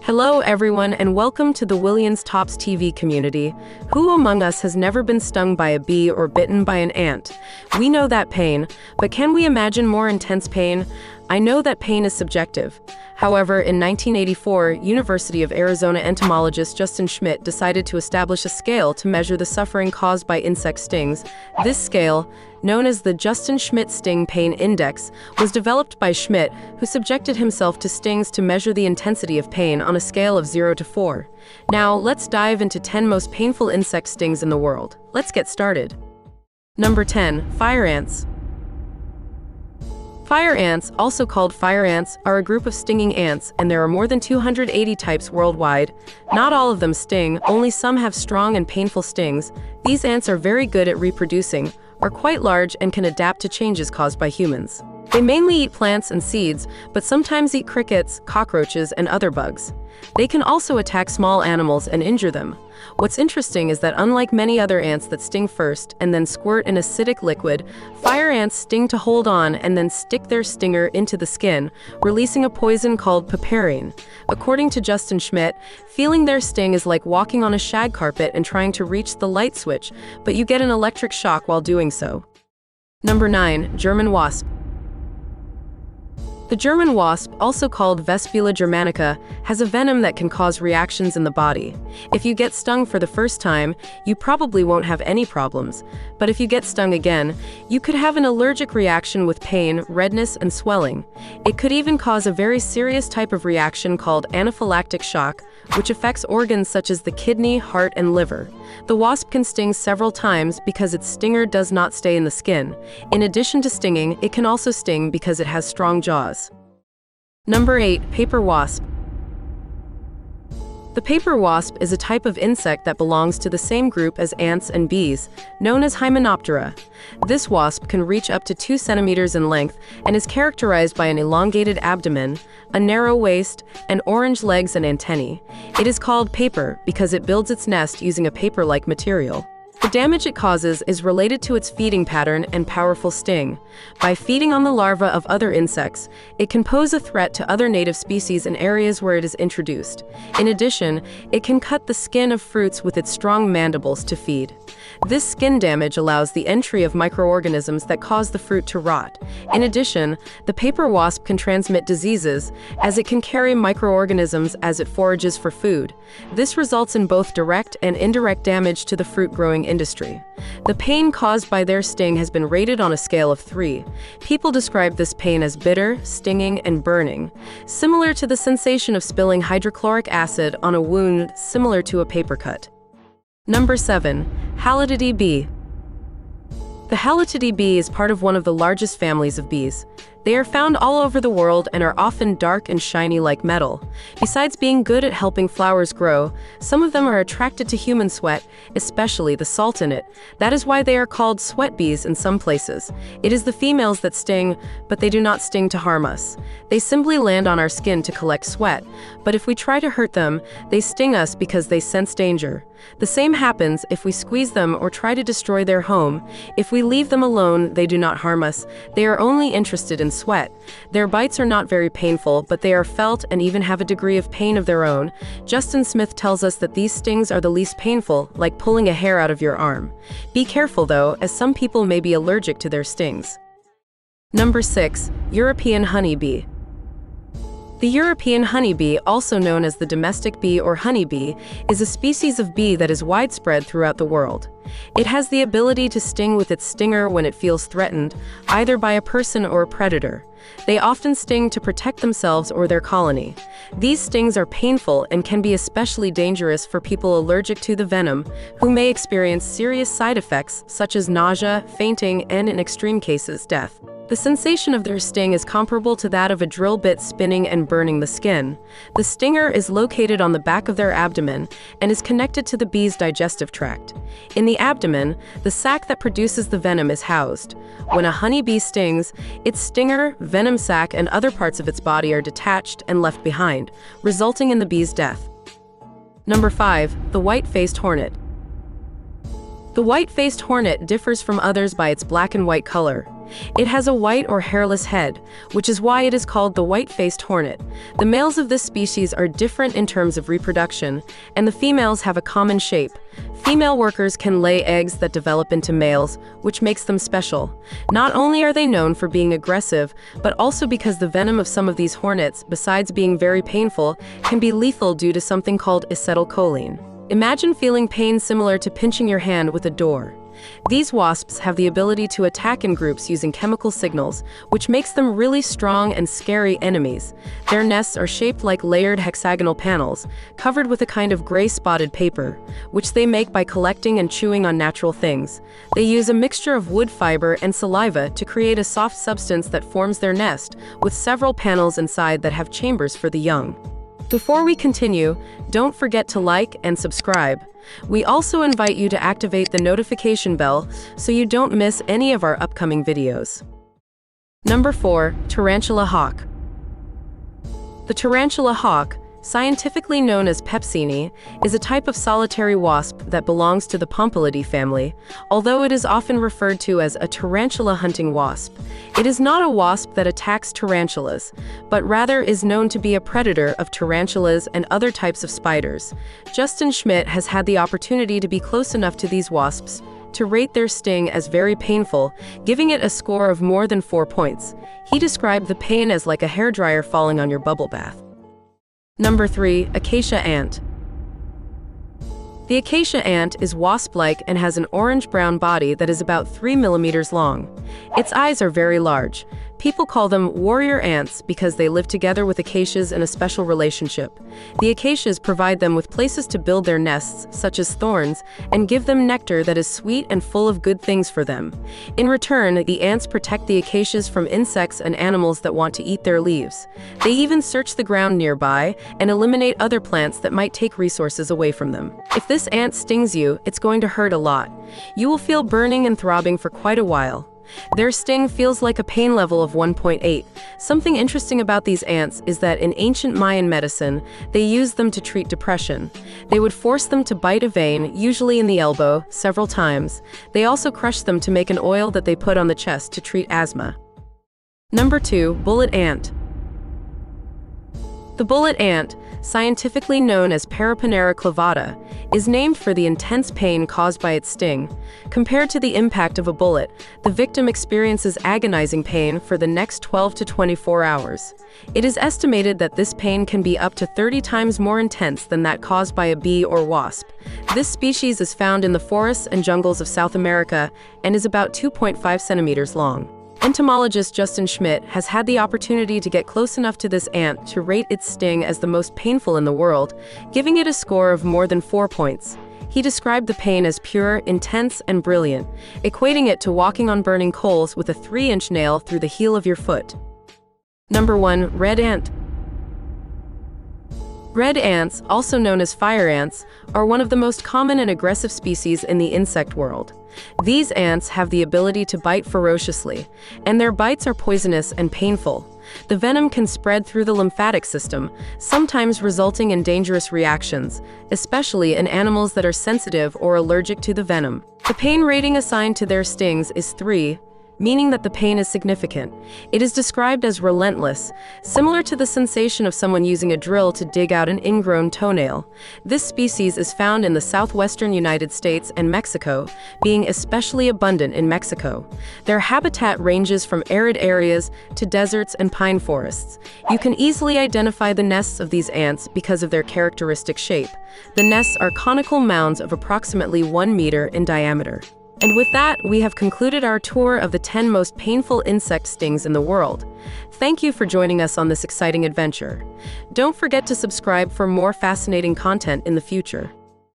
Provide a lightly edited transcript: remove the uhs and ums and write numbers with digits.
Hello everyone and welcome to the Williams TopsTV community. Who among us has never been stung by a bee or bitten by an ant? We know that pain, but can we imagine more intense pain? I know that pain is subjective. However, in 1984, University of Arizona entomologist Justin Schmidt decided to establish a scale to measure the suffering caused by insect stings. This scale, known as the Justin Schmidt Sting Pain Index, was developed by Schmidt, who subjected himself to stings to measure the intensity of pain on a scale of 0 to 4. Now, let's dive into 10 most painful insect stings in the world. Let's get started. Number 10. Fire ants. Fire ants, also called fire ants, are a group of stinging ants, and there are more than 280 types worldwide. Not all of them sting, only some have strong and painful stings. These ants are very good at reproducing, are quite large, and can adapt to changes caused by humans. They mainly eat plants and seeds, but sometimes eat crickets, cockroaches, and other bugs. They can also attack small animals and injure them. What's interesting is that unlike many other ants that sting first and then squirt an acidic liquid, fire ants sting to hold on and then stick their stinger into the skin, releasing a poison called piperine. According to Justin Schmidt, feeling their sting is like walking on a shag carpet and trying to reach the light switch, but you get an electric shock while doing so. Number 9. German wasp. The German wasp, also called Vespula germanica, has a venom that can cause reactions in the body. If you get stung for the first time, you probably won't have any problems. But if you get stung again, you could have an allergic reaction with pain, redness, and swelling. It could even cause a very serious type of reaction called anaphylactic shock, which affects organs such as the kidney, heart, and liver. The wasp can sting several times because its stinger does not stay in the skin. In addition to stinging, it can also sting because it has strong jaws. Number 8. Paper wasp. The paper wasp is a type of insect that belongs to the same group as ants and bees, known as Hymenoptera. This wasp can reach up to 2 centimeters in length and is characterized by an elongated abdomen, a narrow waist, and orange legs and antennae. It is called paper because it builds its nest using a paper-like material. The damage it causes is related to its feeding pattern and powerful sting. By feeding on the larvae of other insects, it can pose a threat to other native species in areas where it is introduced. In addition, it can cut the skin of fruits with its strong mandibles to feed. This skin damage allows the entry of microorganisms that cause the fruit to rot. In addition, the paper wasp can transmit diseases, as it can carry microorganisms as it forages for food. This results in both direct and indirect damage to the fruit-growing industry. The pain caused by their sting has been rated on a scale of 3. People describe this pain as bitter, stinging, and burning, similar to the sensation of spilling hydrochloric acid on a wound similar to a paper cut. Number 7. Halictidae Bee. The Halictidae bee is part of one of the largest families of bees. They are found all over the world and are often dark and shiny like metal. Besides being good at helping flowers grow, some of them are attracted to human sweat, especially the salt in it. That is why they are called sweat bees in some places. It is the females that sting, but they do not sting to harm us. They simply land on our skin to collect sweat, but if we try to hurt them, they sting us because they sense danger. The same happens if we squeeze them or try to destroy their home. If we leave them alone, they do not harm us. They are only interested in sweat. Their bites are not very painful, but they are felt and even have a degree of pain of their own. Justin Smith tells us that these stings are the least painful, like pulling a hair out of your arm. Be careful though, as some people may be allergic to their stings. Number 6. European honeybee. The European honeybee, also known as the domestic bee or honeybee, is a species of bee that is widespread throughout the world. It has the ability to sting with its stinger when it feels threatened, either by a person or a predator. They often sting to protect themselves or their colony. These stings are painful and can be especially dangerous for people allergic to the venom, who may experience serious side effects such as nausea, fainting, and in extreme cases, death. The sensation of their sting is comparable to that of a drill bit spinning and burning the skin. The stinger is located on the back of their abdomen and is connected to the bee's digestive tract. In the abdomen, the sac that produces the venom is housed. When a honeybee stings, its stinger, venom sac, and other parts of its body are detached and left behind, resulting in the bee's death. Number 5. The white-faced hornet. The white-faced hornet differs from others by its black and white color. It has a white or hairless head, which is why it is called the white-faced hornet. The males of this species are different in terms of reproduction, and the females have a common shape. Female workers can lay eggs that develop into males, which makes them special. Not only are they known for being aggressive, but also because the venom of some of these hornets, besides being very painful, can be lethal due to something called acetylcholine. Imagine feeling pain similar to pinching your hand with a door. These wasps have the ability to attack in groups using chemical signals, which makes them really strong and scary enemies. Their nests are shaped like layered hexagonal panels, covered with a kind of gray spotted paper, which they make by collecting and chewing on natural things. They use a mixture of wood fiber and saliva to create a soft substance that forms their nest, with several panels inside that have chambers for the young. Before we continue, don't forget to like and subscribe. We also invite you to activate the notification bell so you don't miss any of our upcoming videos. Number 4. Tarantula hawk. The tarantula hawk, scientifically known as Pepsini, is a type of solitary wasp that belongs to the Pompilidae family, although it is often referred to as a tarantula hunting wasp. It is not a wasp that attacks tarantulas, but rather is known to be a predator of tarantulas and other types of spiders. Justin Schmidt has had the opportunity to be close enough to these wasps to rate their sting as very painful, giving it a score of more than 4 points. He described the pain as like a hairdryer falling on your bubble bath. Number 3. Acacia ant. The acacia ant is wasp-like and has an orange-brown body that is about 3 millimeters long. Its eyes are very large. People call them warrior ants because they live together with acacias in a special relationship. The acacias provide them with places to build their nests, such as thorns, and give them nectar that is sweet and full of good things for them. In return, the ants protect the acacias from insects and animals that want to eat their leaves. They even search the ground nearby and eliminate other plants that might take resources away from them. If this ant stings you, it's going to hurt a lot. You will feel burning and throbbing for quite a while. Their sting feels like a pain level of 1.8. Something interesting about these ants is that in ancient Mayan medicine, they used them to treat depression. They would force them to bite a vein, usually in the elbow, several times. They also crushed them to make an oil that they put on the chest to treat asthma. Number 2. Bullet ant. The bullet ant, scientifically known as Paraponera clavata, is named for the intense pain caused by its sting. Compared to the impact of a bullet, the victim experiences agonizing pain for the next 12 to 24 hours. It is estimated that this pain can be up to 30 times more intense than that caused by a bee or wasp. This species is found in the forests and jungles of South America and is about 2.5 centimeters long. Entomologist Justin Schmidt has had the opportunity to get close enough to this ant to rate its sting as the most painful in the world, giving it a score of more than 4 points. He described the pain as pure, intense, and brilliant, equating it to walking on burning coals with a 3-inch nail through the heel of your foot. Number 1. Red ant. Red ants, also known as fire ants, are one of the most common and aggressive species in the insect world. These ants have the ability to bite ferociously, and their bites are poisonous and painful. The venom can spread through the lymphatic system, sometimes resulting in dangerous reactions, especially in animals that are sensitive or allergic to the venom. The pain rating assigned to their stings is 3, meaning that the pain is significant. It is described as relentless, similar to the sensation of someone using a drill to dig out an ingrown toenail. This species is found in the southwestern United States and Mexico, being especially abundant in Mexico. Their habitat ranges from arid areas to deserts and pine forests. You can easily identify the nests of these ants because of their characteristic shape. The nests are conical mounds of approximately 1 meter in diameter. And with that, we have concluded our tour of the 10 most painful insect stings in the world. Thank you for joining us on this exciting adventure. Don't forget to subscribe for more fascinating content in the future.